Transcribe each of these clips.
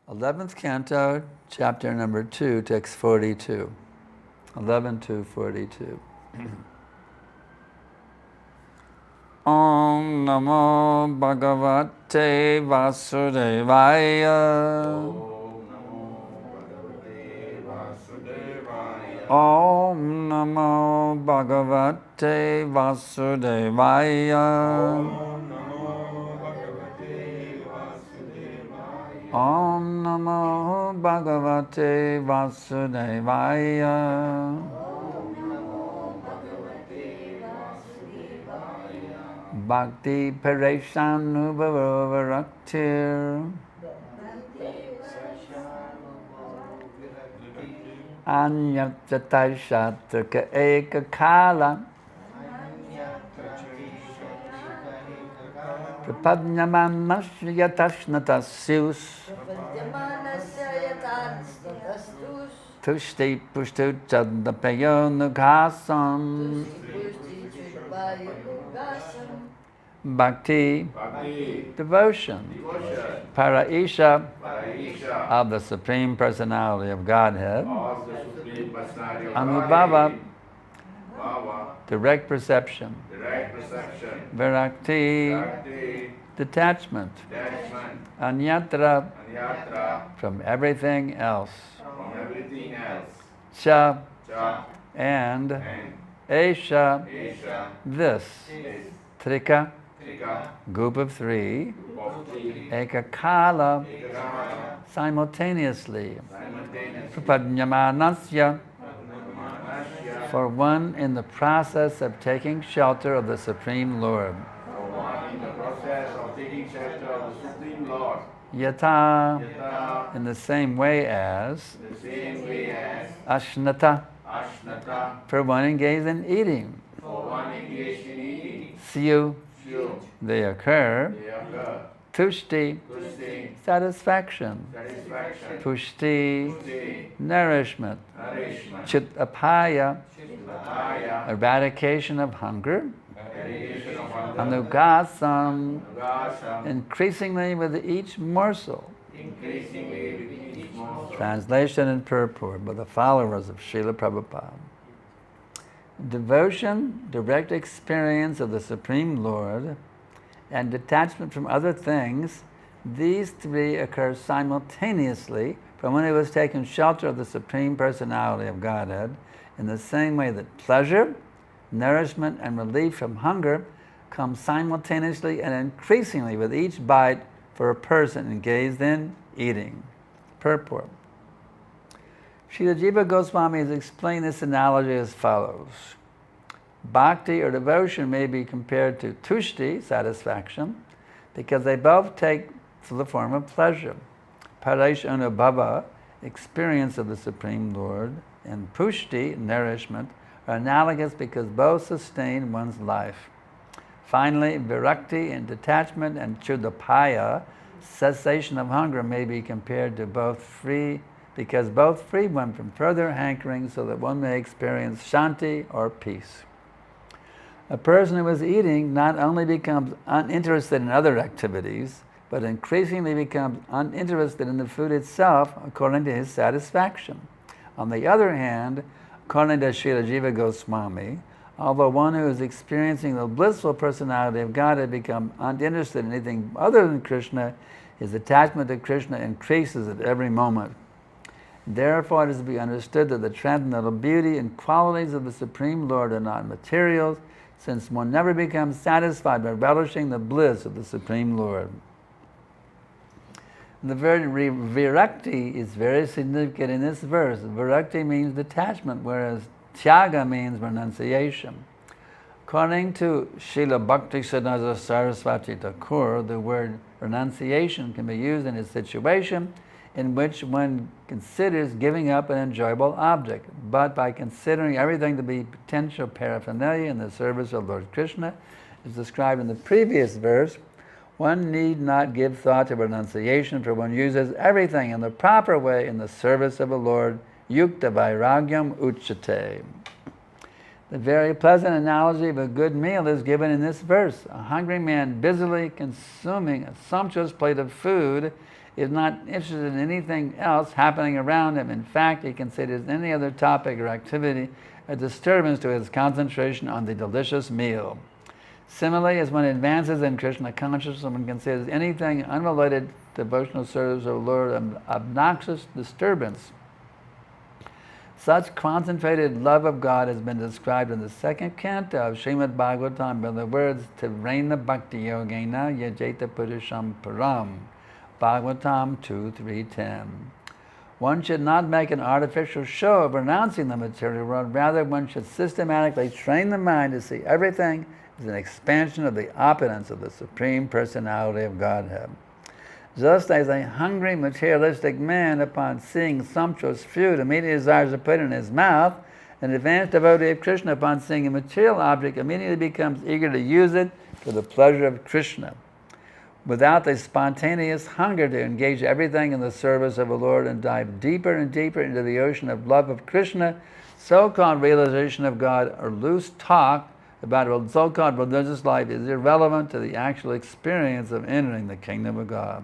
11th Canto, chapter number 2, text 42. 11 to 42. Om Namo Bhagavate Vasudevaya. Om Namo Bhagavate Vasudevaya. Om Namo Bhagavate Vasudevaya. Bhakti Pareshanubhavaraktir Anyatyatai Shatrika Eka Kala Prapadnyamanasya Tashnatasyus Tushti Pushtu Chadapayo Nughasam Bhakti, devotion, Paraisha, of the Supreme Personality of Godhead, Anubhava, direct perception, Virakti, detachment, Anyatra, from everything else, Cha, and Esha, this, Trika, group of three, Ekakala, simultaneously, Prapadnyamanasya, for one in the process of taking shelter of the Supreme Lord. Yata, in the same way as, Ashnata, for one engaged in eating. Syu, they occur. Tushti, satisfaction. Pushti, nourishment. Chitapaya, eradication of hunger. Anugasam, increasingly with each morsel. Translation and purport by the followers of Srila Prabhupada. Devotion, direct experience of the Supreme Lord, and detachment from other things, these three occur simultaneously from when he was taken shelter of the Supreme Personality of Godhead, in the same way that pleasure, nourishment, and relief from hunger come simultaneously and increasingly with each bite for a person engaged in eating. Purport. Srila Jiva Goswami has explained this analogy as follows. Bhakti or devotion may be compared to tushti, satisfaction, because they both take the form of pleasure. Paresh anubhava, experience of the Supreme Lord, and pushti, nourishment, are analogous because both sustain one's life. Finally, virakti and detachment and chudapaya, cessation of hunger, may be compared to both free, because both free one from further hankering so that one may experience shanti or peace. A person who is eating not only becomes uninterested in other activities, but increasingly becomes uninterested in the food itself according to his satisfaction. On the other hand, according to Srila Jiva Goswami, although one who is experiencing the blissful personality of God has become uninterested in anything other than Krishna, his attachment to Krishna increases at every moment. Therefore, it is to be understood that the transcendental beauty and qualities of the Supreme Lord are not materials, since one never becomes satisfied by relishing the bliss of the Supreme Lord. The word virakti is very significant in this verse. Virakti means detachment, whereas tyaga means renunciation. According to Srila Bhaktisiddhanta Saraswati Thakur, the word renunciation can be used in a situation in which one considers giving up an enjoyable object, but by considering everything to be potential paraphernalia in the service of Lord Krishna, as described in the previous verse, one need not give thought to renunciation, for one uses everything in the proper way in the service of the Lord, yukta vairagyam uchate. The very pleasant analogy of a good meal is given in this verse. A hungry man busily consuming a sumptuous plate of food He is not interested in anything else happening around him. In fact, he considers any other topic or activity a disturbance to his concentration on the delicious meal. Similarly, as one advances in Krishna consciousness, one considers anything unrelated to devotional service of the Lord an obnoxious disturbance. Such concentrated love of God has been described in the second canto of Srimad Bhagavatam by the words Tirena Bhakti Yogena Yajeta Purusham Param, Bhagavatam 2.3.10. One should not make an artificial show of renouncing the material world. Rather, one should systematically train the mind to see everything as an expansion of the opulence of the Supreme Personality of Godhead. Just as a hungry materialistic man, upon seeing sumptuous food, immediately desires to put it in his mouth, an advanced devotee of Krishna, upon seeing a material object, immediately becomes eager to use it for the pleasure of Krishna. Without the spontaneous hunger to engage everything in the service of the Lord and dive deeper and deeper into the ocean of love of Krishna, so-called realization of God or loose talk about a so-called religious life is irrelevant to the actual experience of entering the kingdom of God.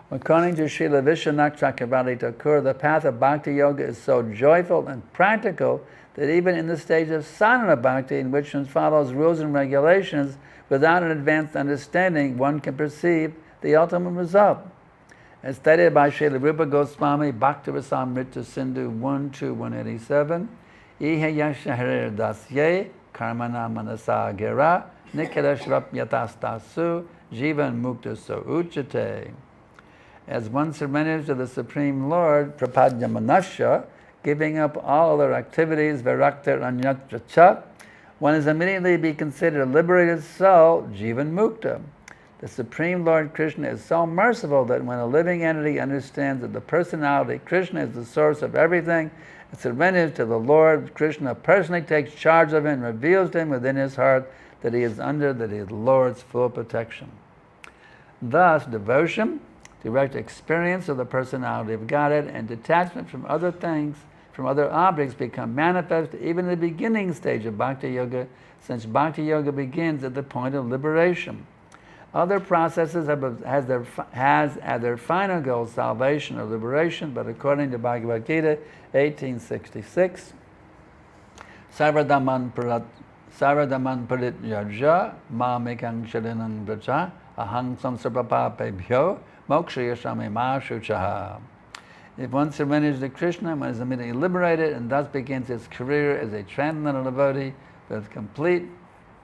According to Srila Vishwanath Chakravarti Thakur, the path of Bhakti Yoga is so joyful and practical that even in the stage of sadhana bhakti, in which one follows rules and regulations without an advanced understanding, one can perceive the ultimate result. As stated by Srila Rupa Goswami, Bhakti-rasamrita Sindhu 1.2.187, Iha yasha harir dasye karmana manasa gira nikila shrapyatastassu jivan mukta so uchate. As one surrenders to the Supreme Lord, prapadyamanasya, giving up all other activities, virakta anyatra cha, one is immediately be considered a liberated soul, jivan mukta. The Supreme Lord Krishna is so merciful that when a living entity understands that the personality Krishna is the source of everything, and surrenders to the Lord, Krishna personally takes charge of him and reveals to him within his heart that he is under the Lord's full protection. Thus, devotion, direct experience of the personality of Godhead, and detachment from other things, from other objects, become manifest even in the beginning stage of Bhakti Yoga, since Bhakti Yoga begins at the point of liberation. Other processes has as their final goal salvation or liberation, but according to Bhagavad Gita 1866, Sarvadaman Parityaja Mamekang Sharinam Vraja Ahang Samsarpapapebhyo Mokshayashami Shuchaha. If one surrenders to Krishna, one is immediately liberated and thus begins his career as a transcendental devotee with complete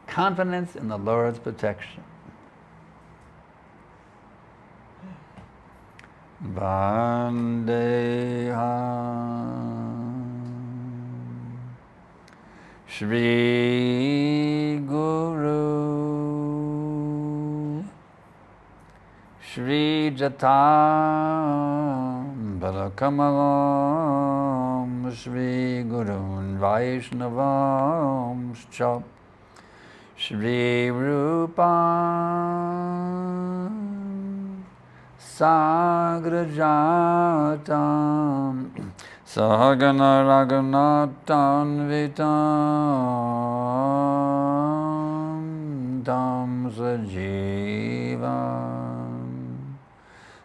confidence in the Lord's protection. Vandeham Shri Guru Shri Jatam Balakamalam Shri Gurun Vaishnavam Shcha Shri Rupam Sagrajatam Sahagana Raghunatan Vitam Tam Sajivam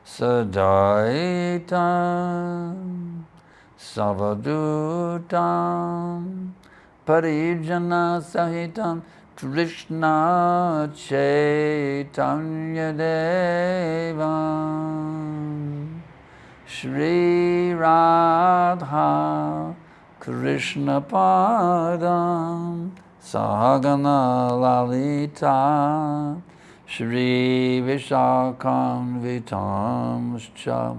Sadaitam Savadutam Parijana Sahitam Krishna Chaitanya Devam Shri Radha Krishna Padam Sahagana Lalita Shri Vishakam Vitamscha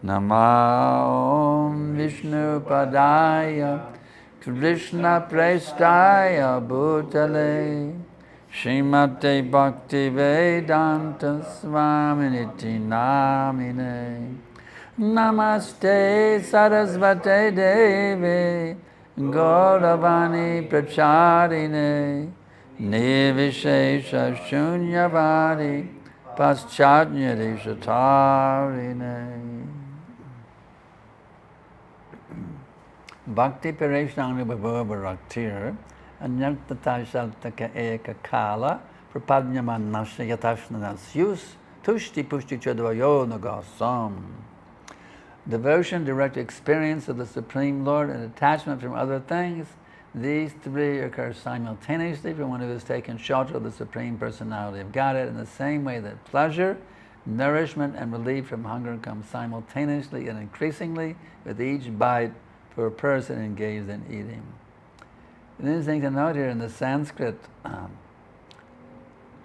Namah Vishnu Padaya Krishna Prestaya Bhutale Srimate Bhakti Vedanta Swaminiti Namine Namaste Sarasvate Devi Gauravani Pracharine Nivishesha Shunyavadi Paschatnyadi Shatarine. Bhakti Pareshana Bhavaraktir Anyantata Shaltaka Eka Kala Prapadnyamanasya Yatashnanas. Use tushti pushti chadvayo nagasam. Devotion, direct experience of the Supreme Lord, and detachment from other things, these three occur simultaneously for one who has taken shelter of the Supreme Personality of Godhead, in the same way that pleasure, nourishment, and relief from hunger come simultaneously and increasingly with each bite for a person engaged in eating. An interesting to note here in the Sanskrit,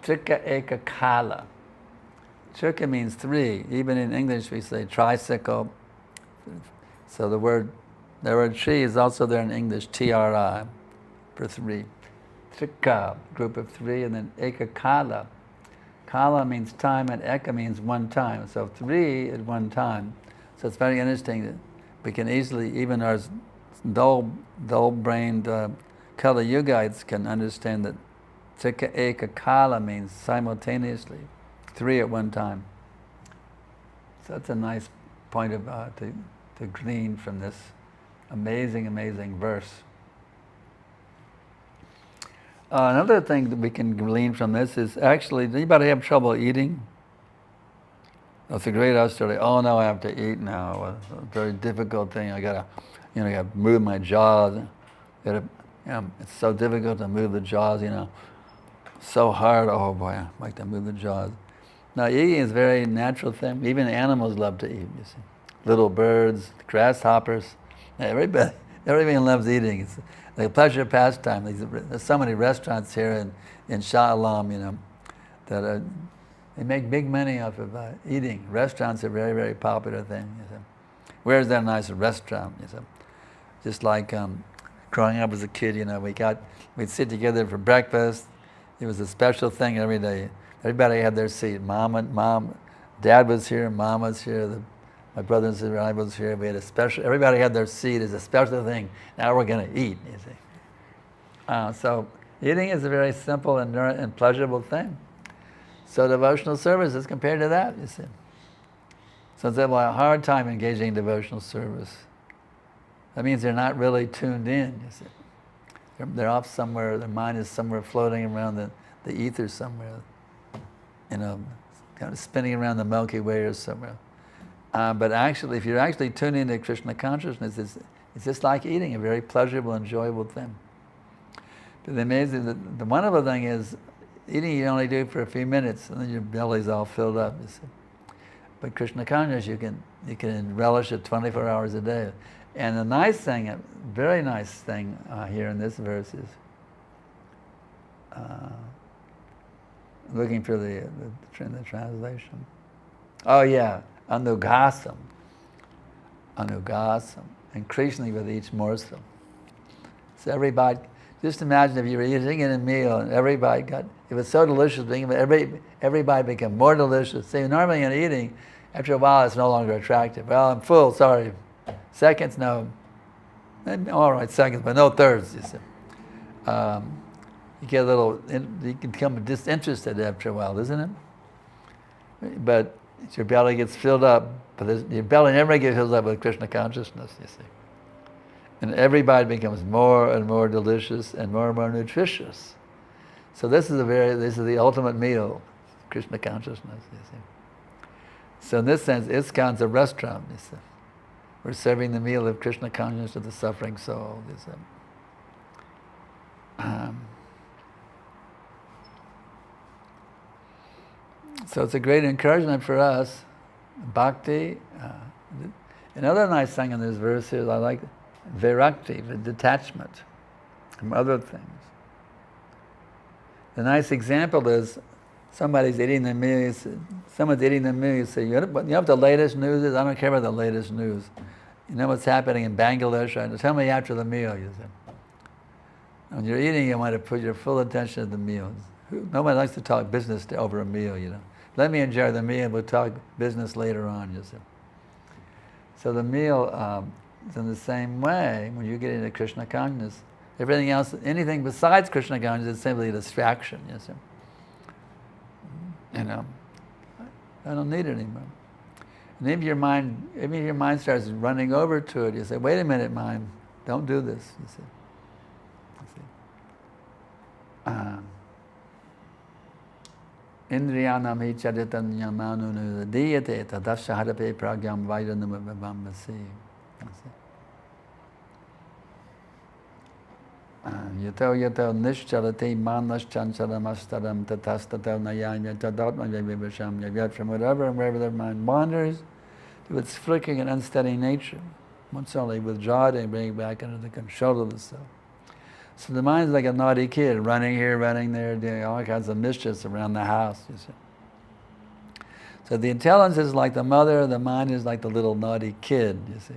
trika eka kala. Trika means three. Even in English we say tricycle. So the word tree is also there in English, tri, for three. Trika, group of three, and then eka kala. Kala means time, and eka means one time. So three at one time. So it's very interesting that we can easily, even our dull-brained Kala Yugites can understand that trika eka kala means simultaneously, three at one time. So that's a nice point of to glean from this amazing, amazing verse. Another thing that we can glean from this is actually, does anybody have trouble eating? It's a great story. Oh no, I have to eat now. It's a very difficult thing. I gotta move my jaws. It's so difficult to move the jaws. So hard. Oh boy, I like to move the jaws. Now, eating is a very natural thing. Even animals love to eat. You see, little birds, grasshoppers. Everybody loves eating. It's like a pleasure pastime. There's so many restaurants here in Shah Alam, that they make big money off of eating. Restaurants are a very, very popular thing. Where's that nice restaurant? Just like growing up as a kid, we'd sit together for breakfast. It was a special thing every day. Everybody had their seat. Mom, Dad was here, Mom was here, my brother and sister, I was here. We had everybody had their seat. It's a special thing. Now we're going to eat, you see. So eating is a very simple and pleasurable thing. So devotional service is compared to that, you see. So they have a hard time engaging in devotional service. That means they're not really tuned in, you see. They're off somewhere, their mind is somewhere floating around the ether somewhere, kind of spinning around the Milky Way or somewhere. But actually, if you're actually tuned into Krishna consciousness, it's just like eating, a very pleasurable, enjoyable thing. But the amazing, the wonderful thing is, eating you only do for a few minutes, and then your belly's all filled up, you see. But Krishna consciousness, you can relish it 24 hours a day. And the nice thing, a very nice thing here in this verse is, looking for the translation. Oh yeah, anugasam, increasingly with each morsel. So everybody, just imagine if you were eating in a meal and everybody it was so delicious, everybody became more delicious. See, normally in eating, after a while it's no longer attractive. Well, I'm full, sorry. Seconds, no. All right, seconds, but no thirds, you see. You get you can become disinterested after a while, isn't it? But your belly gets filled up, but your belly never gets filled up with Krishna consciousness, you see. And everybody becomes more and more delicious and more nutritious. So this is the ultimate meal, Krishna consciousness, you see. So in this sense, ISKCON's a restaurant, you see. We're serving the meal of Krishna consciousness to the suffering soul, you see. So it's a great encouragement for us. Bhakti. Another nice thing in this verse is I like virakti, the detachment from other things. The nice example is someone's eating the meal, you say, you know what the latest news is? I don't care about the latest news. You know what's happening in Bangladesh? Tell me after the meal, you say. When you're eating, you want to put your full attention to the meal. Nobody likes to talk business over a meal, Let me enjoy the meal, we'll talk business later on, you see. So the meal is in the same way, when you get into Krishna consciousness, everything else, anything besides Krishna consciousness is simply a distraction, you see. I don't need it anymore. And if your mind starts running over to it, you say, wait a minute, mind, don't do this, you see. Indriyanam hi charitanyam manunudiyate tadashaharape pragyam vairanamabambasi. Yato yato nishchalate manas chanchalamashtaram tatastato nayanya tadatma vivisham yavyat. From whatever and wherever the mind wanders to its flickering and unsteady nature, once only withdraw it and bring it back under the control of the self. So the mind's like a naughty kid, running here, running there, doing all kinds of mischiefs around the house, you see. So the intelligence is like the mother, the mind is like the little naughty kid, you see.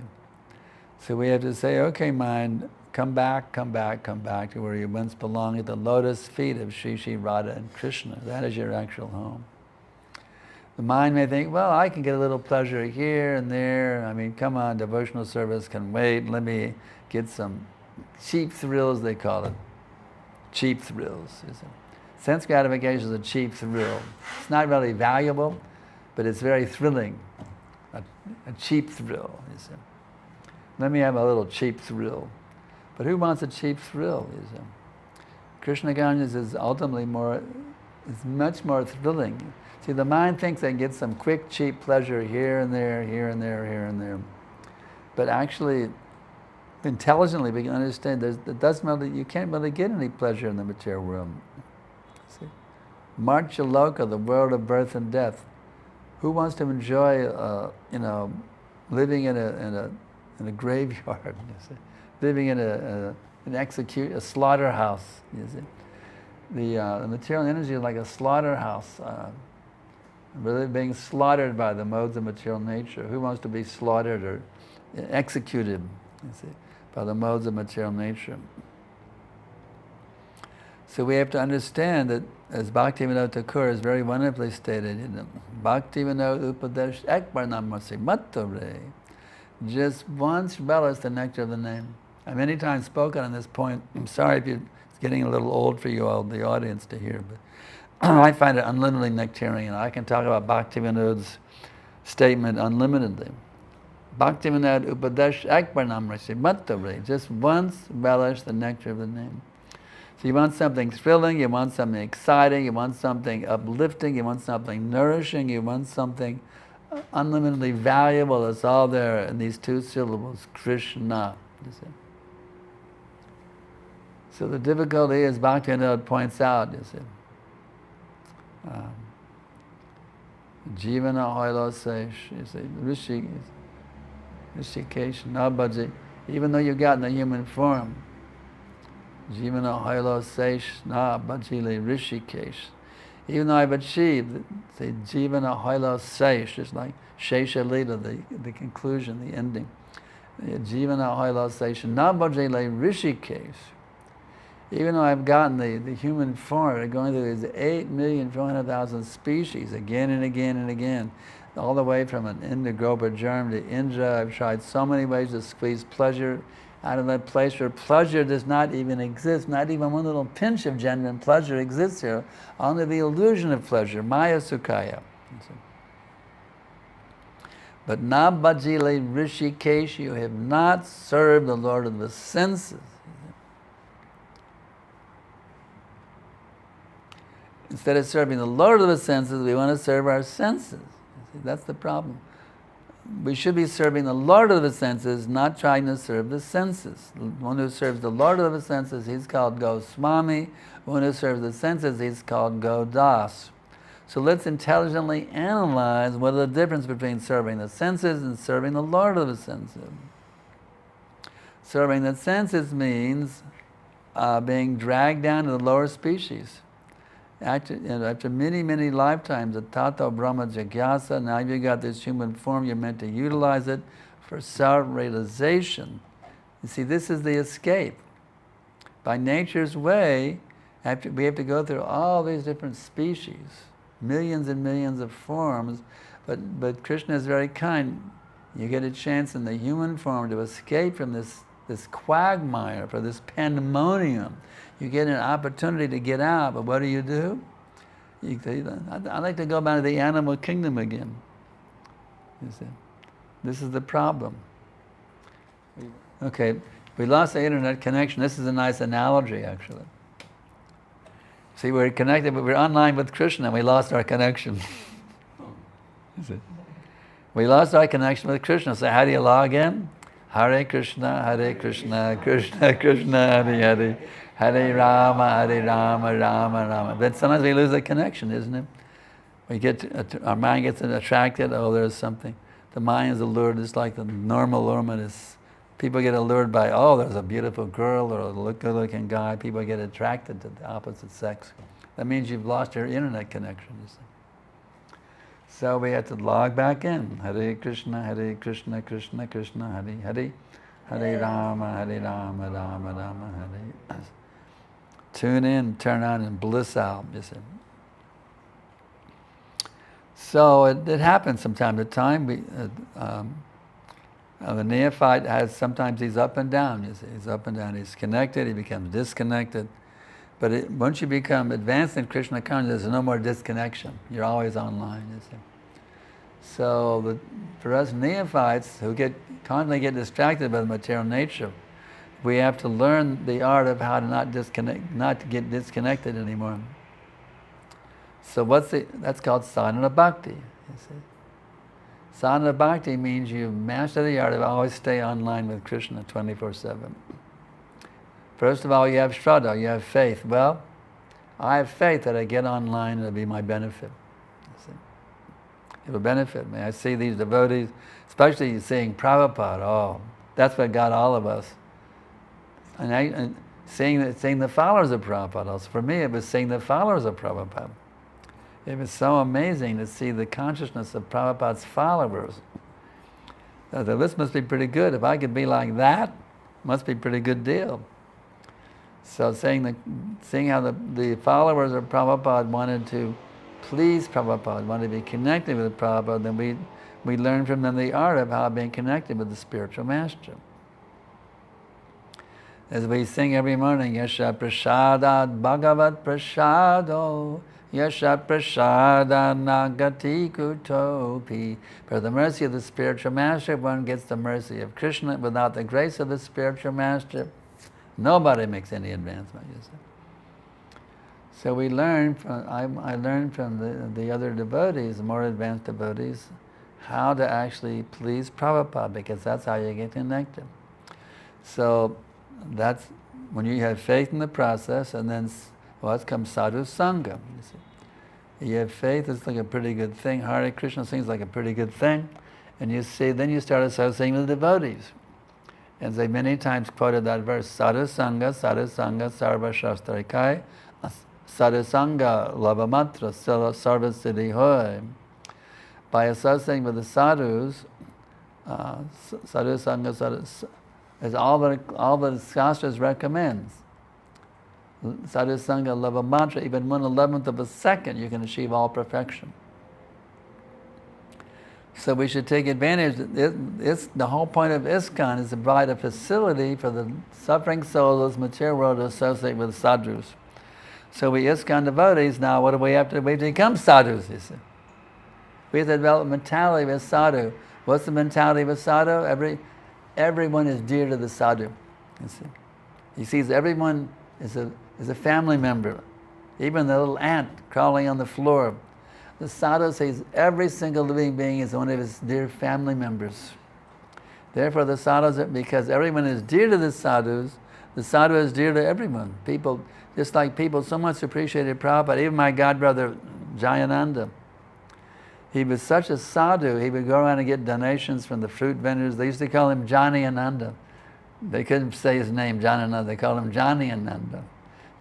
So we have to say, okay, mind, come back to where you once belonged, at the lotus feet of Shri Shri Radha and Krishna. That is your actual home. The mind may think, well, I can get a little pleasure here and there. I mean, come on, devotional service can wait. Let me get some cheap thrills, they call it. Cheap thrills. Sense gratification is a cheap thrill. It's not really valuable, but it's very thrilling. A cheap thrill, you see. Let me have a little cheap thrill. But who wants a cheap thrill, you see? Krishna consciousness is ultimately is much more thrilling. See, the mind thinks they get some quick, cheap pleasure here and there, here and there, here and there. But actually, intelligently, we can understand you can't really get any pleasure in the material world. See? Marcha Loka, the world of birth and death. Who wants to enjoy, living in a graveyard? You see? Living in a slaughterhouse. You see? The material energy is like a slaughterhouse. Really being slaughtered by the modes of material nature. Who wants to be slaughtered or executed, you see, by the modes of material nature? So we have to understand that, as Bhaktivinoda Thakur has very wonderfully stated, Bhaktivinoda Upadesh Ekbarnamasi Mattore. Just once relish the nectar of the name. I've many times spoken on this point. I'm sorry if it's getting a little old for you all, the audience, to hear, but I find it unlimitedly nectarian. I can talk about Bhaktivinoda's statement unlimitedly. Bhaktivinoda Upadesh Ekbarnamrasi Mattavre. Just once relish the nectar of the name. So you want something thrilling, you want something exciting, you want something uplifting, you want something nourishing, you want something unlimitedly valuable. It's all there in these two syllables, Krishna. You see? So the difficulty, as Bhaktivinoda points out, you see, Jivana Hoilo Sesh, you see, Rishikesh, Nabhaji, even though you've gotten the human form, Jivana Hoilo Sesh, Nabhajile Rishikesh. Even though I've achieved, say, Jivana Hoilo Sesh, just like Shesha Lila, the conclusion, the ending. Jivana Hoilo Sesh, Nabhajile Rishikesh. Even though I've gotten the human form, going through these 8,400,000 species again and again and again, all the way from an Indragopa germ to Indra, I've tried so many ways to squeeze pleasure out of that place where pleasure does not even exist. Not even one little pinch of genuine pleasure exists here. Only the illusion of pleasure, Maya Sukhaya. But Nabhajile Rishikesh, you have not served the Lord of the senses. Instead of serving the Lord of the senses, we want to serve our senses. See, that's the problem. We should be serving the Lord of the senses, not trying to serve the senses. The one who serves the Lord of the senses, he's called Goswami. The one who serves the senses, he's called Godas. So let's intelligently analyze what is the difference between serving the senses and serving the Lord of the senses. Serving the senses means being dragged down to the lower species. After many, many lifetimes of Tato Brahma Jigyasa, now you got this human form, you're meant to utilize it for self-realization. You see, this is the escape. By nature's way, we have to go through all these different species, millions and millions of forms, but Krishna is very kind. You get a chance in the human form to escape from this quagmire, from this pandemonium. You get an opportunity to get out, but what do? I'd like to go back to the animal kingdom again. You see, this is the problem. Okay, we lost the internet connection. This is a nice analogy, actually. See, we're connected, but we're online with Krishna, and we lost our connection. We lost our connection with Krishna. So how do you log in? Hare Krishna, Krishna Krishna, Hare Hare, Hare Rama, Rama Rama. But sometimes we lose the connection, isn't it? We our mind gets attracted. Oh, there's something. The mind is allured. It's like the normal allurement is. People get allured by, oh, there's a beautiful girl or a good-looking guy. People get attracted to the opposite sex. That means you've lost your internet connection, you see. So we have to log back in. Hare Krishna, Krishna Krishna, Hare Hare, Hare Rama, Rama Rama, Hare. Tune in, turn on, and bliss out, you see. So it happens from time to time. The neophyte has, sometimes he's up and down, you see. He's up and down, he's connected, he becomes disconnected. But once you become advanced in Krishna consciousness, there's no more disconnection. You're always online, you see. So for us neophytes who constantly get distracted by the material nature, we have to learn the art of how to not to get disconnected anymore. So that's called sadhana bhakti, you see. Sadhana bhakti means you master the art of always stay online with Krishna 24/7. First of all, you have shraddha, you have faith. Well, I have faith that I get online, it'll be my benefit. It'll benefit me. I see these devotees, especially seeing Prabhupada. Oh, that's what got all of us. And seeing the followers of Prabhupada. Also, for me, it was seeing the followers of Prabhupada. It was so amazing to see the consciousness of Prabhupada's followers. I thought, this must be pretty good. If I could be like that, must be a pretty good deal. So seeing how the followers of Prabhupada wanted to please Prabhupada, wanted to be connected with Prabhupada, then we learned from them the art of how being connected with the spiritual master. As we sing every morning, Yasha Prasadad Bhagavat Prasado, Yasha Prasada Nagati Kutopi. For the mercy of the spiritual master, one gets the mercy of Krishna. Without the grace of the spiritual master, nobody makes any advancement, you see. So we learn I learned from the other devotees, the more advanced devotees, how to actually please Prabhupada, because that's how you get connected. So that's when you have faith in the process, and then what comes sadhu sangha. You see. You have faith, it's like a pretty good thing. Hare Krishna seems like a pretty good thing. And you see, then you start associating with the devotees. And they many times quoted that verse, sadhu sangha, sarva shastraikai, sadhu sangha, lavamatra, sarva siddhi hoy. By associating with the sadhus, sadhu sangha, is all that Shastras recommends. Sadhu Sangha Lava Mantra, even 1/11th of a second, you can achieve all perfection. So we should take advantage. The whole point of ISKCON is to provide a facility for the suffering souls of this material world to associate with sadhus. So we ISKCON devotees, now what do we have to do? We have to become sadhus, you see. We have to develop a mentality of a sadhu. What's the mentality of a sadhu? Everyone is dear to the sadhu, you see. He sees everyone is a family member. Even the little ant crawling on the floor. The sadhu sees every single living being as one of his dear family members. Therefore the sadhus, because everyone is dear to the sadhu is dear to everyone. People, just like people so much appreciated Prabhupada, even my godbrother Jayananda. He was such a sadhu, he would go around and get donations from the fruit vendors. They used to call him Johnny Ananda. They couldn't say his name, Janananda. They called him Johnny Ananda,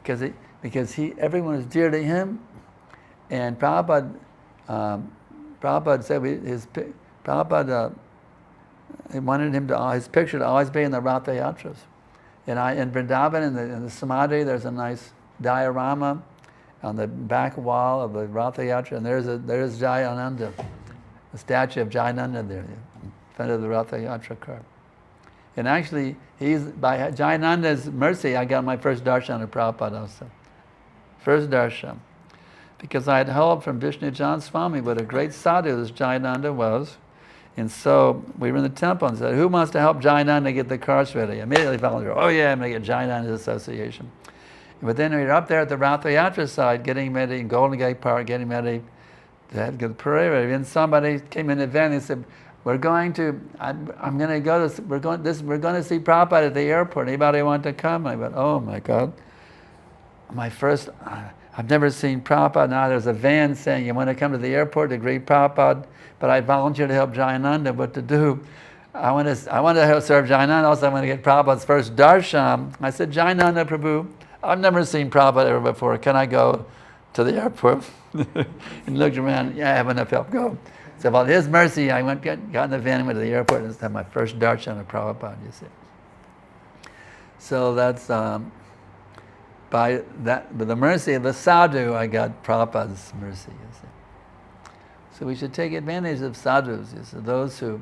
because everyone was dear to him. And Prabhupada said he wanted his picture to always be in the Ratha Yatras. And in Vrindavan, in the Samadhi, there's a nice diorama on the back wall of the Ratha Yatra, and there's Jayananda, a statue of Jayananda there in front of the Ratha Yatra car. And actually, by Jayananda's mercy, I got my first darshan of Prabhupada also. First darshan. Because I had heard from Vishnu Jan Swami what a great sadhu this Jayananda was. And so we were in the temple and said, who wants to help Jayananda get the cars ready? Immediately volunteered, oh yeah, I'm going to get Jayananda's association. But then we were up there at the Ratha Yatra side, getting ready in Golden Gate Park, getting ready to head to the parade. And somebody came in the van and said, "We're going to. I'm going to go to. We're going to see Prabhupada at the airport. Anybody want to come?" I went, "Oh my God! I've never seen Prabhupada. Now there's a van saying you want to come to the airport to greet Prabhupada, but I volunteered to help Jayananda. What to do? I want to help serve Jayananda. Also, I want to get Prabhupada's first darshan." I said, "Jayananda Prabhu, I've never seen Prabhupada ever before. Can I go to the airport?" And looked around. "Yeah, I have enough help. Go." So, by His mercy, I got in the van and went to the airport and had my first darshan of Prabhupada. You see. So that's by the mercy of the sadhu, I got Prabhupada's mercy. You see. So we should take advantage of sadhus. You see. Those who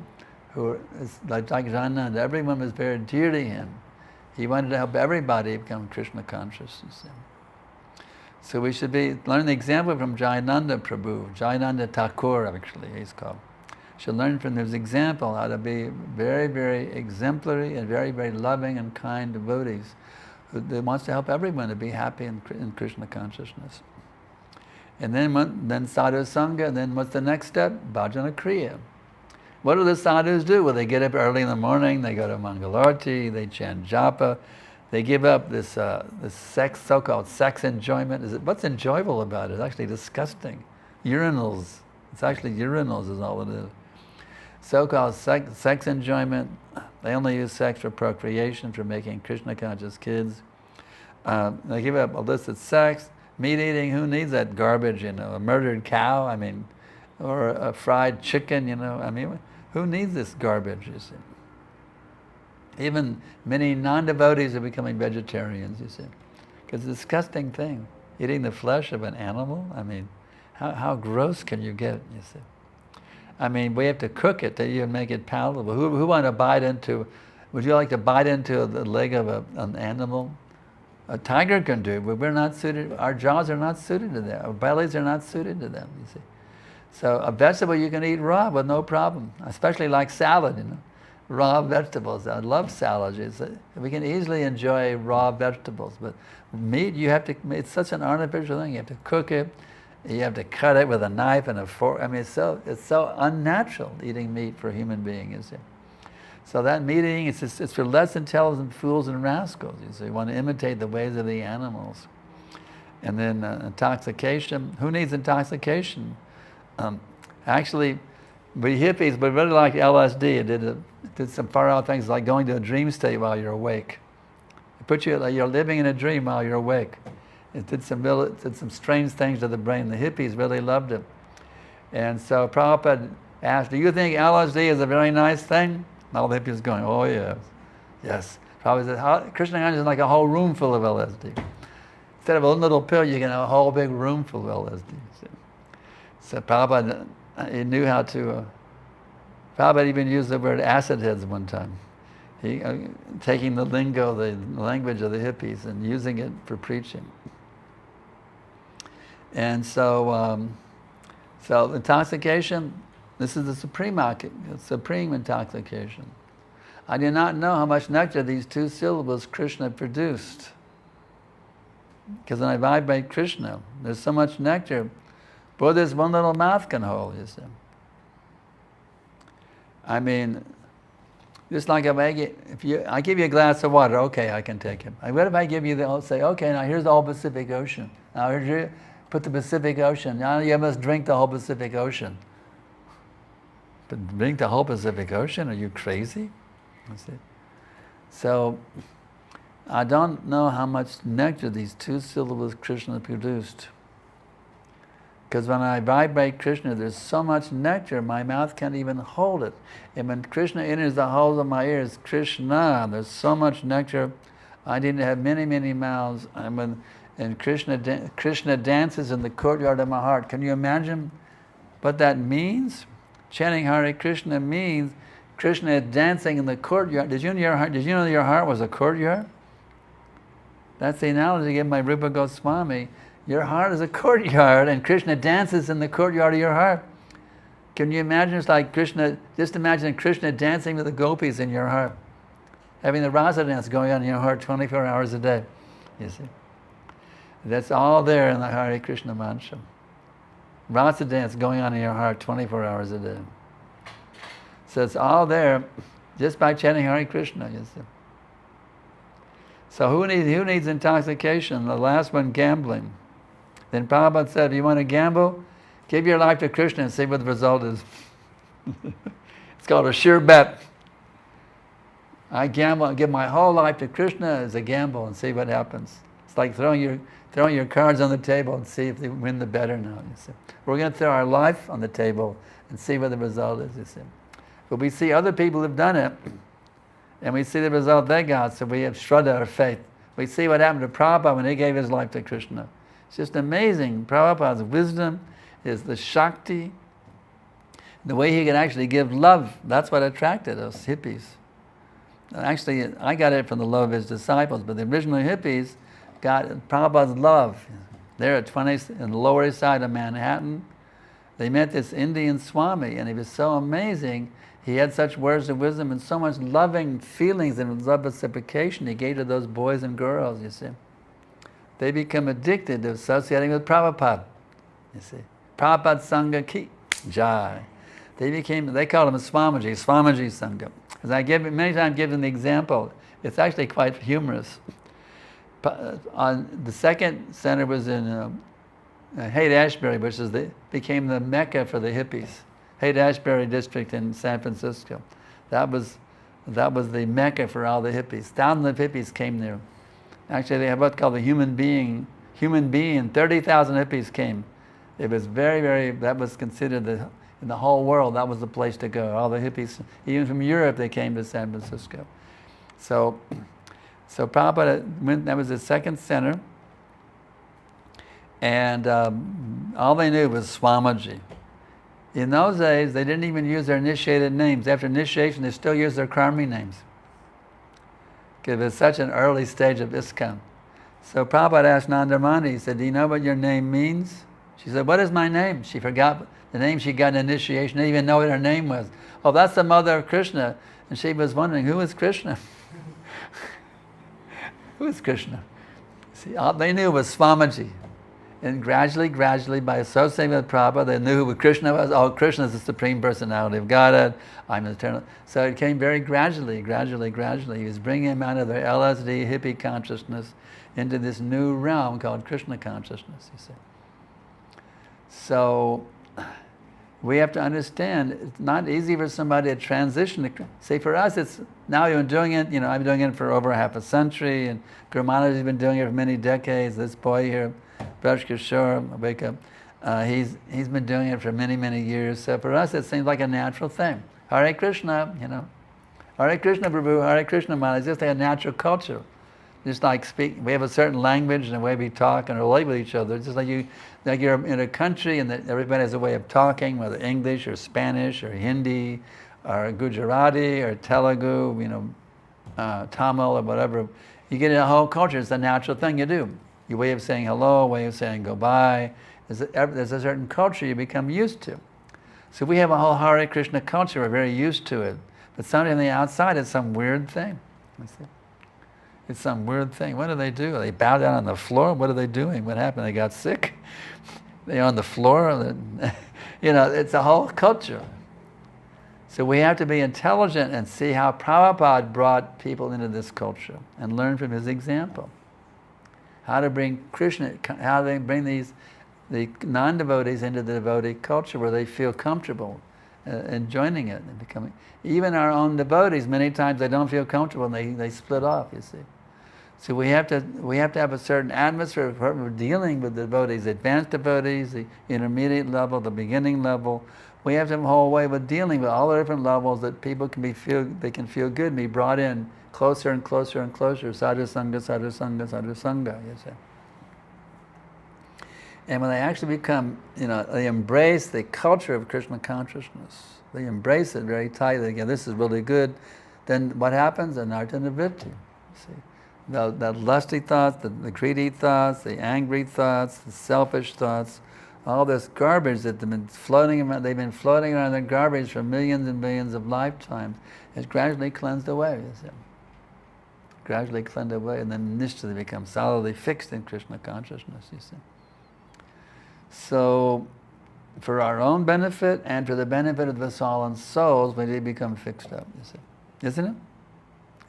are like Jagannath, everyone was very dear to him. He wanted to help everybody become Krishna conscious. You see. So we should learn the example from Jayananda Prabhu, Jayananda Thakur actually he's called. Should learn from his example how to be very, very exemplary and very, very loving and kind devotees who wants to help everyone to be happy in Krishna consciousness. And then sadhu sangha, and then what's the next step? Bhajana kriya. What do the sadhus do? Well, they get up early in the morning, they go to Mangalarti, they chant japa, they give up this so-called sex enjoyment. What's enjoyable about it? It's actually disgusting. Urinals. It's actually urinals is all it is. So-called sex enjoyment. They only use sex for procreation, for making Krishna conscious kids. They give up illicit sex, meat eating. Who needs that garbage? A murdered cow. Or a fried chicken. Who needs this garbage? You see. Even many non-devotees are becoming vegetarians, you see. Because it's a disgusting thing. Eating the flesh of an animal, how gross can you get, you see? We have to cook it to even make it palatable. Who want to bite into, would you like to bite into the leg of an animal? A tiger can do it, but we're not suited, our jaws are not suited to that. Our bellies are not suited to them, you see. So a vegetable you can eat raw with no problem, especially like salad, Raw vegetables. I love salads. We can easily enjoy raw vegetables, but meat, it's such an artificial thing. You have to cook it, you have to cut it with a knife and a fork. It's so unnatural eating meat for a human being, you see. So that meat eating, it's for less intelligent fools and rascals, you see. You want to imitate the ways of the animals. And then intoxication. Who needs intoxication? Actually, we hippies, we really like LSD. It did some far out things like going to a dream state while you're awake. It puts you, you're living in a dream while you're awake. It did some strange things to the brain. The hippies really loved it. And so Prabhupada asked, "Do you think LSD is a very nice thing?" All the hippies going, "Oh yeah, yes." Prabhupada said, "Krishna consciousness is like a whole room full of LSD. Instead of a little pill, you can have a whole big room full of LSD." So Prabhupada, he knew how to. Prabhupada even used the word acid heads one time. He taking the lingo, the language of the hippies, and using it for preaching. And so intoxication. This is the supreme intoxication. I do not know how much nectar these two syllables Krishna produced. Because when I vibrate Krishna, there's so much nectar. Boy, there's one little mouth can hold, you see. Just like if I give you a glass of water, okay, I can take it. What if I give you say, okay, now here's the whole Pacific Ocean. Now put the Pacific Ocean. Now you must drink the whole Pacific Ocean. But drink the whole Pacific Ocean? Are you crazy? You see? So I don't know how much nectar these two syllables Krishna produced. Because when I vibrate Krishna, there's so much nectar, my mouth can't even hold it. And when Krishna enters the holes of my ears, Krishna, there's so much nectar, I need to have many, many mouths. And Krishna dances in the courtyard of my heart. Can you imagine what that means? Chanting Hare Krishna means Krishna is dancing in the courtyard. Did you know your heart was a courtyard? That's the analogy given by Rupa Goswami. Your heart is a courtyard, and Krishna dances in the courtyard of your heart. Can you imagine? It's like Krishna, just imagine Krishna dancing with the gopis in your heart. Having the rasa dance going on in your heart 24 hours a day, you see. That's all there in the Hare Krishna mantra. Rasa dance going on in your heart 24 hours a day. So it's all there just by chanting Hare Krishna, you see. So who needs intoxication? The last one, gambling. Then Prabhupada said, if you want to gamble, give your life to Krishna and see what the result is. It's called a sure bet. I gamble and give my whole life to Krishna as a gamble and see what happens. It's like throwing your cards on the table and see if they win the bet or not. You see. We're going to throw our life on the table and see what the result is. You see. But we see other people who've done it, and we see the result they got, so we have Shraddha, or faith. We see what happened to Prabhupada when he gave his life to Krishna. It's just amazing. Prabhupada's wisdom is the Shakti, the way he can actually give love. That's what attracted us hippies. Actually, I got it from the love of his disciples, but the original hippies got Prabhupada's love. They're at 20th in the Lower East Side of Manhattan. They met this Indian Swami, and he was so amazing. He had such words of wisdom and so much loving feelings and love reciprocation he gave to those boys and girls, you see. They become addicted to associating with Prabhupada, you see. Prabhupada Sangha Ki Jai. They call him Swamiji Sangha. As I many times give them the example, it's actually quite humorous. The second center was in Haight-Ashbury, which became the Mecca for the hippies. Haight-Ashbury district in San Francisco. That was the Mecca for all the hippies. Thousands of hippies came there. Actually, they have what's called the human being. 30,000 hippies came. It was that was considered in the whole world, that was the place to go. All the hippies, even from Europe, they came to San Francisco. So Prabhupada went, that was his second center. And all they knew was Swamiji. In those days, they didn't even use their initiated names. After initiation, they still use their Karmi names. Because it was such an early stage of ISKCON. So Prabhupada asked Nandamani, he said, do you know what your name means? She said, what is my name? She forgot the name she got in initiation. Didn't even know what her name was. Oh, that's the mother of Krishna. And she was wondering, who is Krishna? Who is Krishna? See, all they knew was Swamiji. And gradually, by associating with Prabhupada, they knew who Krishna was. Oh, Krishna is the Supreme Personality of Godhead. I'm eternal. So it came very gradually. He was bringing him out of their LSD hippie consciousness into this new realm called Krishna consciousness, you see. So we have to understand, it's not easy for somebody to transition. See, for us, it's now you're doing it, I've been doing it for over half a century, and Guru Maharaj has been doing it for many decades. This boy here, Braj Kishore, wake up, he's been doing it for many, many years. So for us, it seems like a natural thing. Hare Krishna, Hare Krishna Prabhu, Hare Krishna Maharaj, it's just like a natural culture. Just like we have a certain language and the way we talk and relate with each other. It's just like you're in a country and everybody has a way of talking, whether English or Spanish or Hindi or Gujarati or Telugu, Tamil or whatever. You get in a whole culture, it's a natural thing you do. Your way of saying hello, way of saying goodbye. There's a certain culture you become used to. So we have a whole Hare Krishna culture, we're very used to it. But somebody on the outside is some weird thing. It's some weird thing. What do? They bow down on the floor? What are they doing? What happened? They got sick? They're on the floor? It's a whole culture. So we have to be intelligent and see how Prabhupada brought people into this culture and learn from his example. How to bring Krishna, how they bring the non-devotees into the devotee culture where they feel comfortable in joining it and becoming. Even our own devotees, many times they don't feel comfortable and they split off, you see. So we have to have a certain atmosphere for dealing with the devotees, advanced devotees, the intermediate level, the beginning level. We have to have a whole way of dealing with all the different levels that people can feel good and be brought in closer and closer and closer. Sadhu Sangha, Sadhu Sangha, Sadhu Sangha, you see. And when they actually become, they embrace the culture of Krishna consciousness. They embrace it very tightly. Again, this is really good. Then what happens? Anartha nivritti. See, the lusty thoughts, the greedy thoughts, the angry thoughts, the selfish thoughts, all this garbage that they've been floating around the garbage for millions and millions of lifetimes. It's gradually cleansed away. You see. gradually cleanse away, and then initially become solidly fixed in Krishna consciousness, you see. So, for our own benefit and for the benefit of the fallen souls, we need to become fixed up, you see. Isn't it?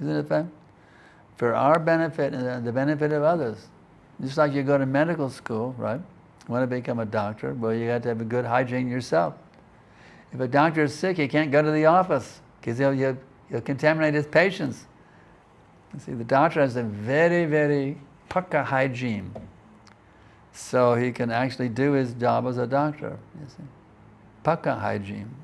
Isn't it fact? For our benefit and the benefit of others. Just like you go to medical school, right? You want to become a doctor, well, you got to have a good hygiene yourself. If a doctor is sick, he can't go to the office because he'll contaminate his patients. You see, the doctor has a very, very pukka hygiene. So he can actually do his job as a doctor, you see. Pukka hygiene.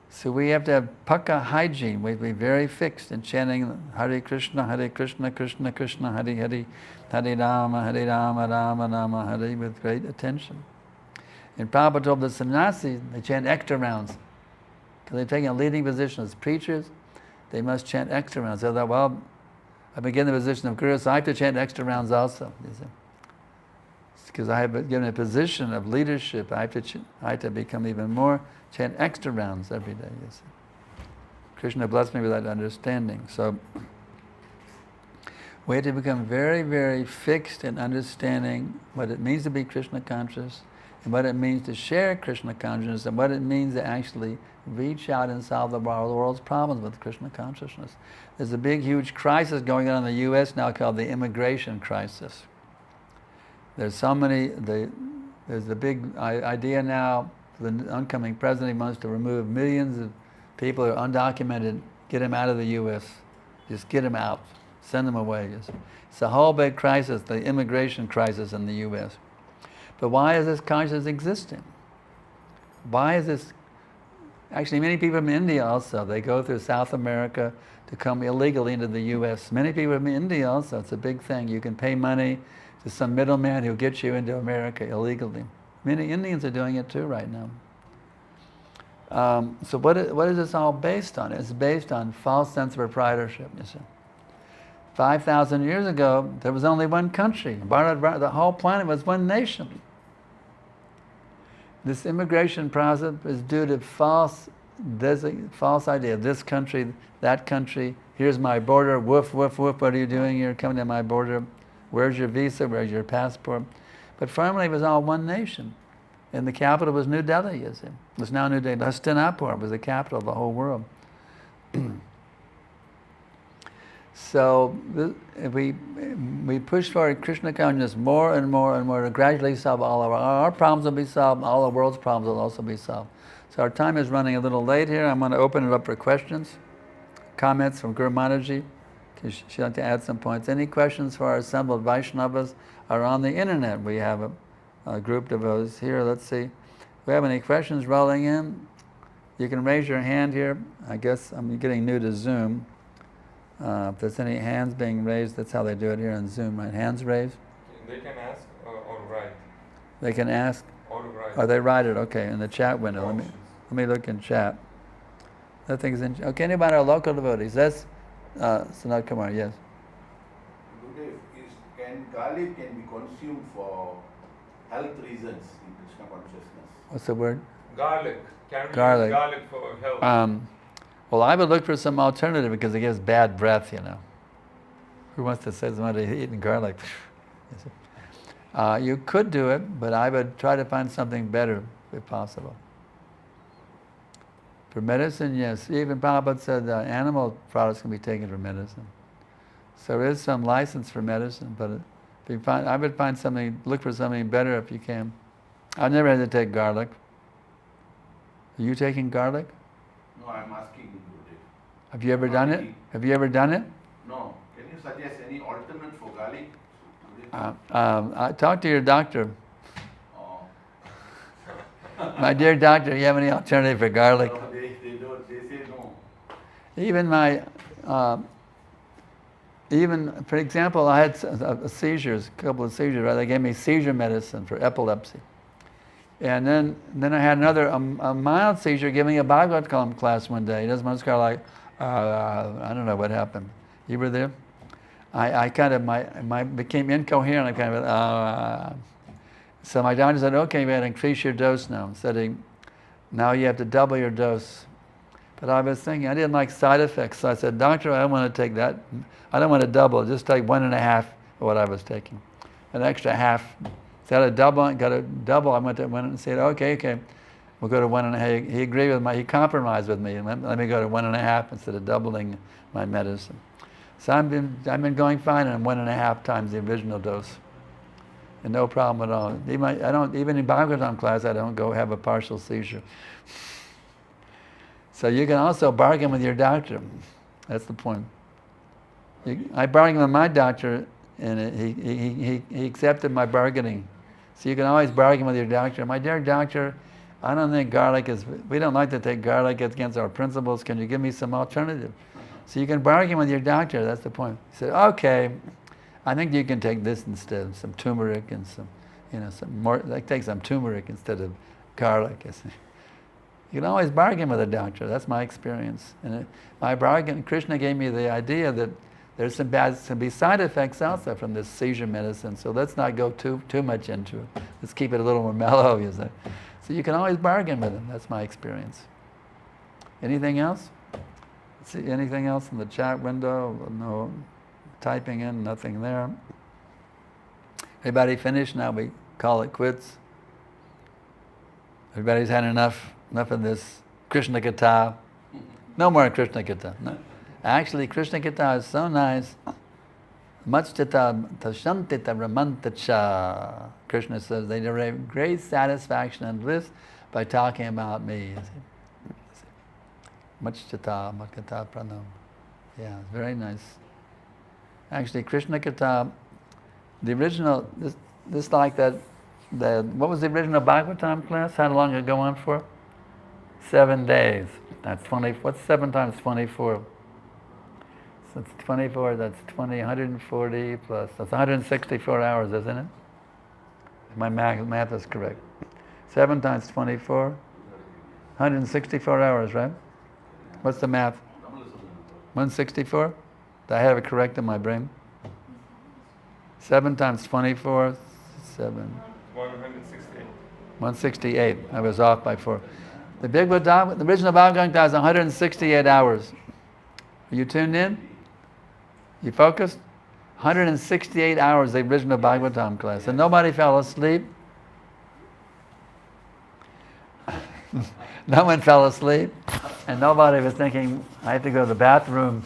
So we have to have pukka hygiene. We have to be very fixed in chanting Hare Krishna, Krishna Krishna, Hare Hare, Hare Rama, Rama Rama, Hare with great attention. And Prabhupada told the sannyasis, they chant extra rounds. Because they're taking a leading position as preachers, they must chant extra rounds. So that, well, I begin the position of Guru, so I have to chant extra rounds also, you see. Because I have been given a position of leadership, I have to become even more, chant extra rounds every day, you see. Krishna blessed me with that understanding. So we have to become very, very fixed in understanding what it means to be Krishna conscious, and what it means to share Krishna consciousness, and what it means to actually reach out and solve the world's problems with Krishna consciousness. There's a big, huge crisis going on in the U.S. now called the immigration crisis. There's so many, there's the big idea now, the oncoming president, he wants to remove millions of people who are undocumented, get them out of the U.S. Just get them out, send them away. It's a whole big crisis, the immigration crisis in the U.S. But why is this crisis existing? Why is this? Actually, many people from India also, they go through South America to come illegally into the U.S. Many people from India also, it's a big thing. You can pay money to some middleman who'll get you into America illegally. Many Indians are doing it too right now. So what is this all based on? It's based on false sense of proprietorship, you see. 5,000 years ago, there was only one country. The whole planet was one nation. This immigration process is due to false idea. This country, that country, here's my border, woof, woof, woof, what are you doing here? Coming to my border. Where's your visa? Where's your passport? But formerly it was all one nation. And the capital was New Delhi, you see. It was now New Delhi. Hastinapur was the capital of the whole world. So if we push forward Krishna consciousness more and more and more to gradually solve all of our problems will be solved, all the world's problems will also be solved. So our time is running a little late here. I'm going to open it up for questions, comments from Guru Mataji. She'd like to add some points. Any questions for our assembled Vaishnavas are on the internet. We have a group of those here. Let's see. If we have any questions rolling in, you can raise your hand here. I guess I'm getting new to Zoom. If there's any hands being raised, that's how they do it here on Zoom, right? Hands raised? They can ask or write. They can ask? Or write. Or they write it, okay, in the chat window. Let me look in chat. Nothing's in. Okay, anybody our local devotees? That's Sanat Kumar, yes. Can garlic can be consumed for health reasons in Krishna consciousness? What's the word? Garlic. Can we use garlic for health? Well, I would look for some alternative because it gives bad breath, you know. Who wants to say somebody eating garlic? You could do it, but I would try to find something better if possible. For medicine, yes. Even Prabhupada said animal products can be taken for medicine. So there is some license for medicine, but I would find something, look for something better if you can. I've never had to take garlic. Are you taking garlic? No, I'm asking you. Have you ever done it? Have you ever done it? No. Can you suggest any alternate for garlic? Talk to your doctor. My dear doctor, do you have any alternative for garlic? No, they don't. They say no. Even for example, I had a couple of seizures, right? They gave me seizure medicine for epilepsy. And then I had another, a mild seizure, giving a Bhagavatam class one day. He doesn't want to go like, I don't know what happened. You were there? I kind of, became incoherent. I kind of, so my doctor said, okay, we had to increase your dose now. Now you have to double your dose. But I was thinking, I didn't like side effects, so I said, doctor, I don't want to take that. I don't want to double, just take 1.5 of what I was taking. An extra half. So I got a double, I went and said, okay, we'll go to 1.5. He agreed with he compromised with me, and let me go to 1.5 instead of doubling my medicine. So I've been going fine on 1.5 times the original dose. And no problem at all. Even in Bhagavatam class, I don't go have a partial seizure. So you can also bargain with your doctor. That's the point. I bargained with my doctor, and he accepted my bargaining. So you can always bargain with your doctor. My dear doctor, I don't think we don't like to take garlic, it's against our principles. Can you give me some alternative? So you can bargain with your doctor, that's the point. He said, okay, I think you can take this instead, some turmeric and take some turmeric instead of garlic. You can always bargain with a doctor, that's my experience. And Krishna gave me the idea that there's some be side effects also from this seizure medicine, so let's not go too much into it. Let's keep it a little more mellow, you see. So you can always bargain with them, that's my experience. Anything else? See anything else in the chat window? No typing in, nothing there. Everybody finished? Now we call it quits. Everybody's had enough of this Krishna Katha. No more Krishna Katha. No. Actually, Krishna Katha is so nice. Machchita tashantita ramantacha. Krishna says they derive great satisfaction and bliss by talking about me. Machchita makata pranam. Yeah, it's very nice. Actually, Krishna Katha, the original, this like that, what was the original Bhagavatam class? How long did it go on for? 7 days. That's 20, what's 7 times 24? So it's 24, that's 140 plus, that's 164 hours, isn't it? My math is correct. 7 times 24, 164 hours, right? What's the math? 164? Do I have it correct in my brain? 7 times 24, 7. 168. 168. I was off by 4. The original Bhagavatam class is 168 hours. Are you tuned in? You focused? 168 hours, the original Bhagavatam class. And nobody fell asleep? No one fell asleep? And nobody was thinking, I have to go to the bathroom.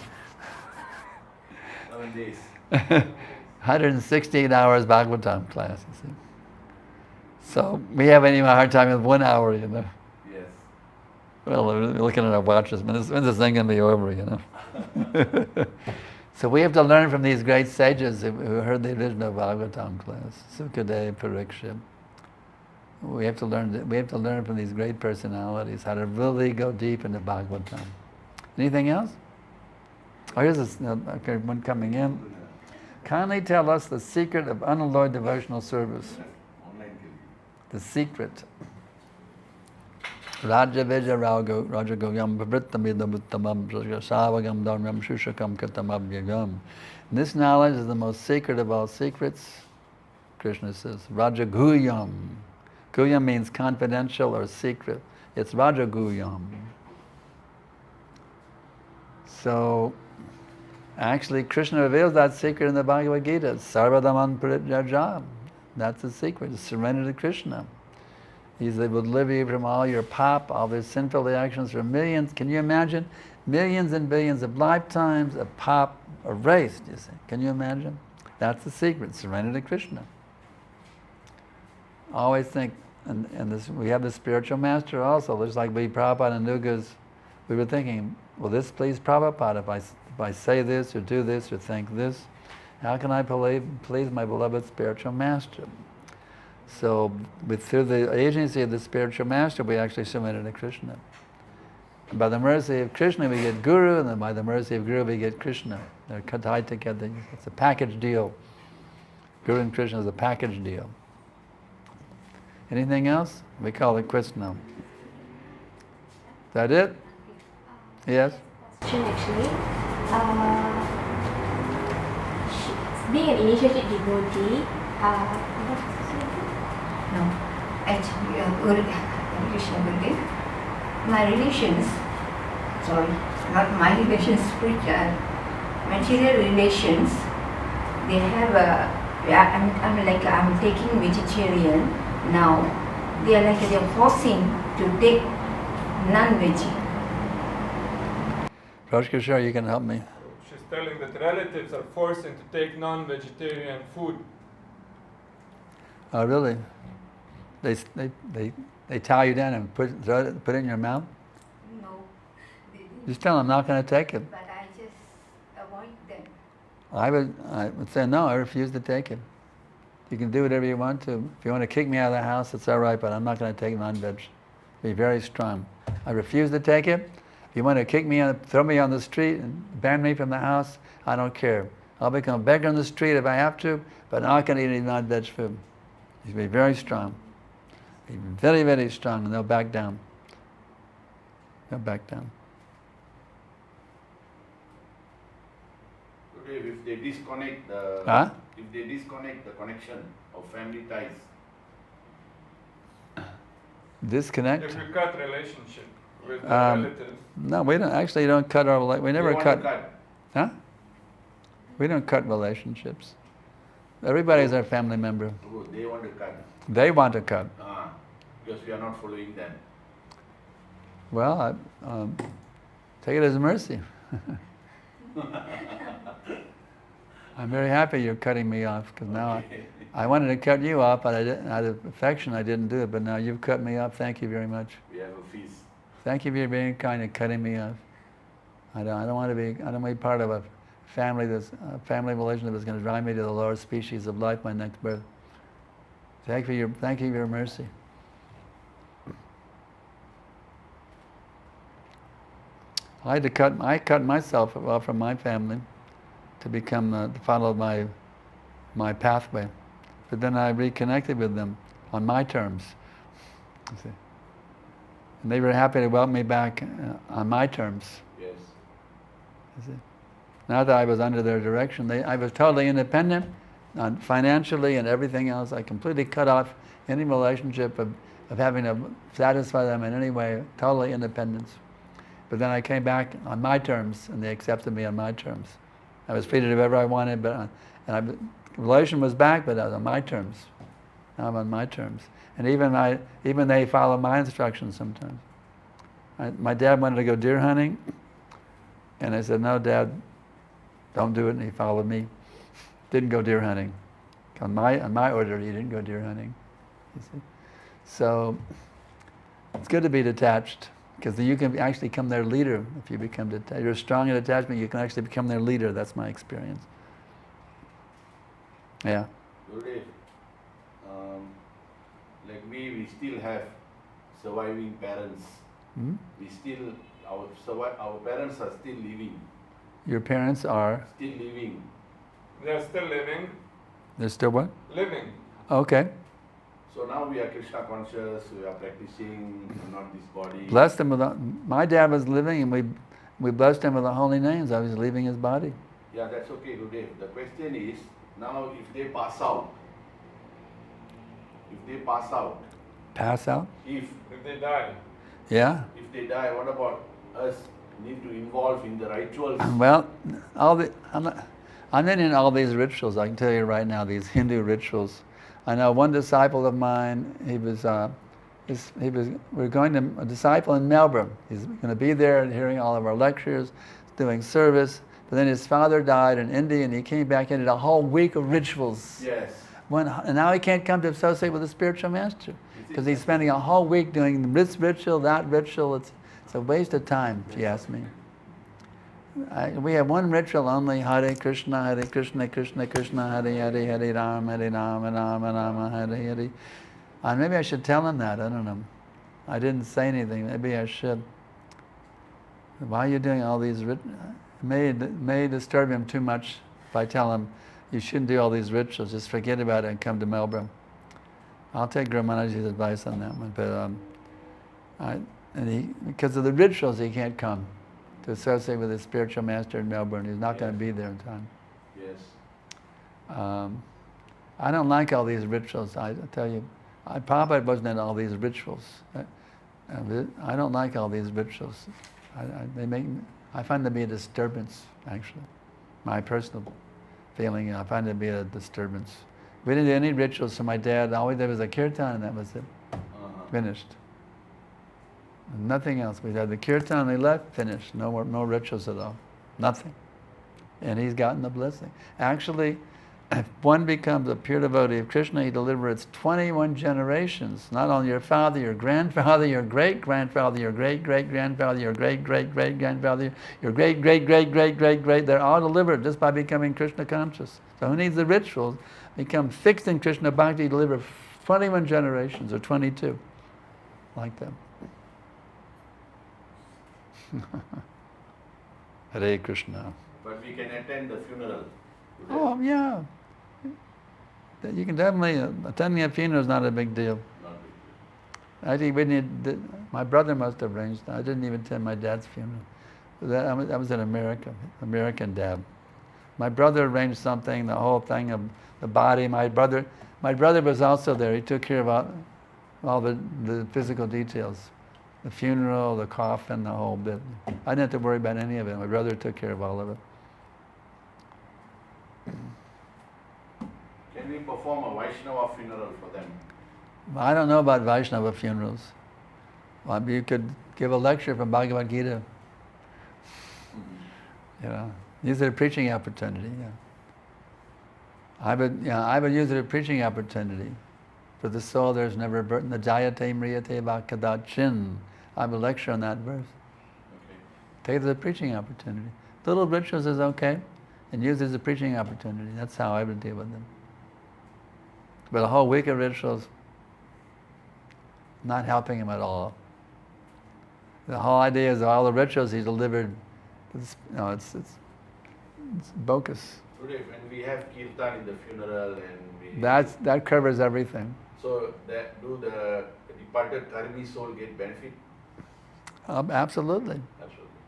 7 days. 168 hours Bhagavatam class, you see. So we have any hard time with 1 hour, you know. Yes. Well, we're looking at our watches, when's this thing going to be over, you know. So we have to learn from these great sages who heard the original Bhagavatam class, Sukadeva, Parikshit. We have to learn from these great personalities how to really go deep into Bhagavatam. Anything else? Oh, here's one coming in. Kindly tell us the secret of unalloyed devotional service. The secret. Raja Vija Raja Goyam Pavrittamidam Uttamam Savagam Dharmam Shushakam Katamabhyagam. This knowledge is the most secret of all secrets. Krishna says, Raja Guyam. Guyam means confidential or secret. It's Raja Guyam. So, actually, Krishna reveals that secret in the Bhagavad Gita. Sarvadaman Parityajam. That's the secret. It's surrender to Krishna. He would deliver you from all your pop, all these sinful reactions for millions. Can you imagine? Millions and billions of lifetimes of pop erased, you see. Can you imagine? That's the secret. Surrender to Krishna. Always think, and this, we have the spiritual master also. Just like we, Prabhupada and Nugas, we were thinking, will this please Prabhupada if I say this or do this or think this? How can I please my beloved spiritual master? So through the agency of the spiritual master, we actually surrender to Krishna. And by the mercy of Krishna, we get Guru, and then by the mercy of Guru, we get Krishna. They're tied together. It's a package deal. Guru and Krishna is a package deal. Anything else? We call it quits now. Is that it? Yes? Actually, being an initiated devotee, No, actually, Krishna Gurudev, my relations sorry, not my relations, spiritual, material relations, they have a, I'm taking vegetarian now. They are like they're forcing to take non-veg. Raj Kishore, you can help me. She's telling that relatives are forcing to take non-vegetarian food. Oh, really? They tie you down and put it in your mouth? No, they didn't. Just tell them I'm not going to take it. But I just avoid them. I would say no, I refuse to take it. You can do whatever you want to. If you want to kick me out of the house, it's all right, but I'm not going to take non-veg. Be very strong. I refuse to take it. If you want to kick me out, throw me on the street and ban me from the house, I don't care. I'll become a beggar on the street if I have to, but I'm not going to eat any non-veg food. You be very strong. Be very, very strong, and they'll back down. They'll back down. Today, if they disconnect the connection of family ties, Disconnect? If you cut relationship with the relatives. No, we don't. Actually, don't cut our. We never they want cut. to cut. Huh? We don't cut relationships. Everybody's our family member. Oh, they want to cut. They want to cut. Because we are not following them. Well, take it as a mercy. I'm very happy you're cutting me off, because now I wanted to cut you off, but I didn't, out of affection I didn't do it, but now you've cut me off. Thank you very much. We have a feast. Thank you for being kind and cutting me off. I don't want to be part of a family relationship that's going to drive me to the lower species of life, my next birth. Thank you for your mercy. I cut myself off from my family to become to follow my pathway, but then I reconnected with them on my terms. You see. And they were happy to welcome me back on my terms. Yes. You see. Not that I was under their direction. I was totally independent, financially and everything else. I completely cut off any relationship of having to satisfy them in any way, totally independence. But then I came back on my terms, and they accepted me on my terms. I was free to do whatever I wanted, but relation was back, but I was on my terms. Now I'm on my terms. And even they follow my instructions sometimes. My dad wanted to go deer hunting, and I said, no, Dad, don't do it, and he followed me. Didn't go deer hunting. On my order, he didn't go deer hunting. You see? So it's good to be detached, because you can actually become their leader if you become detached. You're strong in attachment, you can actually become their leader. That's my experience. Yeah. Today, like we still have surviving parents. Hmm? Our parents are still living. Your parents are? Still living. They're still living. They're still what? Living. Okay. So now we are Krishna conscious, we are practicing, not this body. Blessed him with my dad was living, and we blessed him with the holy names. I was leaving his body. Yeah, that's okay today. The question is, now if they pass out, Pass out? If they die. Yeah. If they die, what about us? Need to involve in the rituals. Well, I'm not in all these rituals. I can tell you right now, these Hindu rituals. I know one disciple of mine. We're going to a disciple in Melbourne. He's going to be there and hearing all of our lectures, doing service. But then his father died in India, and he came back and did a whole week of rituals. Yes. And now he can't come to associate with the spiritual master because he's spending a whole week doing this ritual, that ritual. It's a waste of time, if you ask me. We have one ritual only: Hare Krishna, Krishna Krishna, Hare Hare, Hare Rama, Rama, Hare Hare. And maybe I should tell him that. I don't know. I didn't say anything. Maybe I should. Why are you doing all these rituals? It may disturb him too much if I tell him you shouldn't do all these rituals. Just forget about it and come to Melbourne. I'll take Guru Maharaj's advice on that one. But because of the rituals, he can't come to associate with his spiritual master in Melbourne. He's not going to be there in time. Yes. I don't like all these rituals. I tell you, Prabhupada wasn't in all these rituals. I don't like all these rituals. I find them to be a disturbance, actually. My personal feeling, I find it to be a disturbance. We didn't do any rituals, so my dad, all we did was a kirtan, and that was it. Finished. Nothing else. We had the kirtan, they left, finished. No rituals at all. Nothing. And he's gotten the blessing. Actually, if one becomes a pure devotee of Krishna, he delivers 21 generations. Not only your father, your grandfather, your great-grandfather, your great-great-grandfather, your great-great-great-grandfather, your great-great-great-great-great-great, they're all delivered just by becoming Krishna conscious. So who needs the rituals? Become fixed in Krishna Bhakti, deliver 21 generations, or 22, like them. Hare Krishna. But we can attend the funeral. Oh, yeah. You can definitely, attending a funeral is not a big deal. Not big deal. I think we need, my brother must have arranged that. I didn't even attend my dad's funeral. That was in America, American dad. My brother arranged something, the whole thing of the body. My brother was also there. He took care of all the physical details. The funeral, the coffin, the whole bit. I didn't have to worry about any of it. My brother took care of all of it. Can we perform a Vaishnava funeral for them? I don't know about Vaishnava funerals. Well, you could give a lecture from Bhagavad Gita. You know, use it as a preaching opportunity. Yeah. I would use it as a preaching opportunity. For the soul, there's never a burden. The jayate mriyate vakadachin. I have a lecture on that verse. Okay. Take it as a preaching opportunity. Little rituals is okay, and use it as a preaching opportunity. That's how I would deal with them. But a whole week of rituals, not helping him at all. The whole idea is all the rituals he delivered. It's bogus. Today, when we have kirtan in the funeral and we... That covers everything. So, do the departed karmi soul get benefit? Absolutely. Absolutely.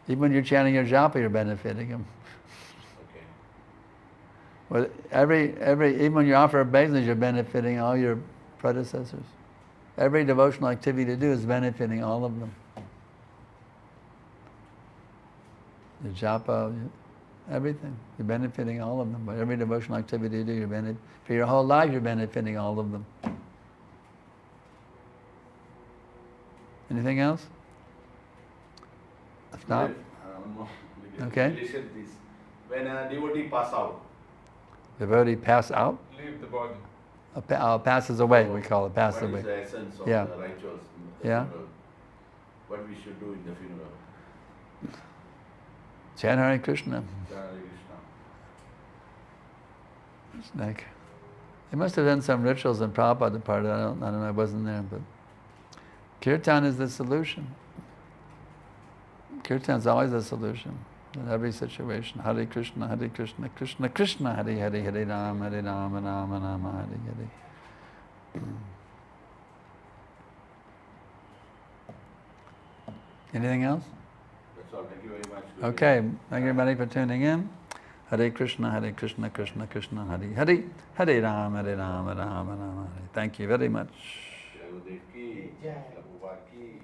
Even when you're chanting your japa, you're benefiting him. Okay. Well, even when you offer obeisance, you're benefiting all your predecessors. Every devotional activity to do is benefiting all of them. The japa, everything. You're benefiting all of them. But every devotional activity you do, you're benefiting. For your whole life, you're benefiting all of them. Anything else? If not, okay. Listen this. When a devotee pass out, devotee pass out? Leave the body. Passes away, we call it, pass away. what is the essence of Yeah. the rituals in the Yeah. funeral? What we should do in the funeral? Chant Hare Krishna. Hare Krishna. It's like, they must have done some rituals in Prabhupada part. I don't know, I wasn't there, but kirtan is the solution. Kirtan is always the solution in every situation. Hare Krishna, Krishna Krishna, Hare Hare, Hare Rama, Rama Rama, Hare Hare. Anything else? That's all. Thank you very much. Okay, thank you everybody for tuning in. Hare Krishna, Krishna Krishna, Hare Hare, Hare Rama, Rama Rama, Hare. Thank you very much. Jai Gurudev ki, Srila Prabhupada ki.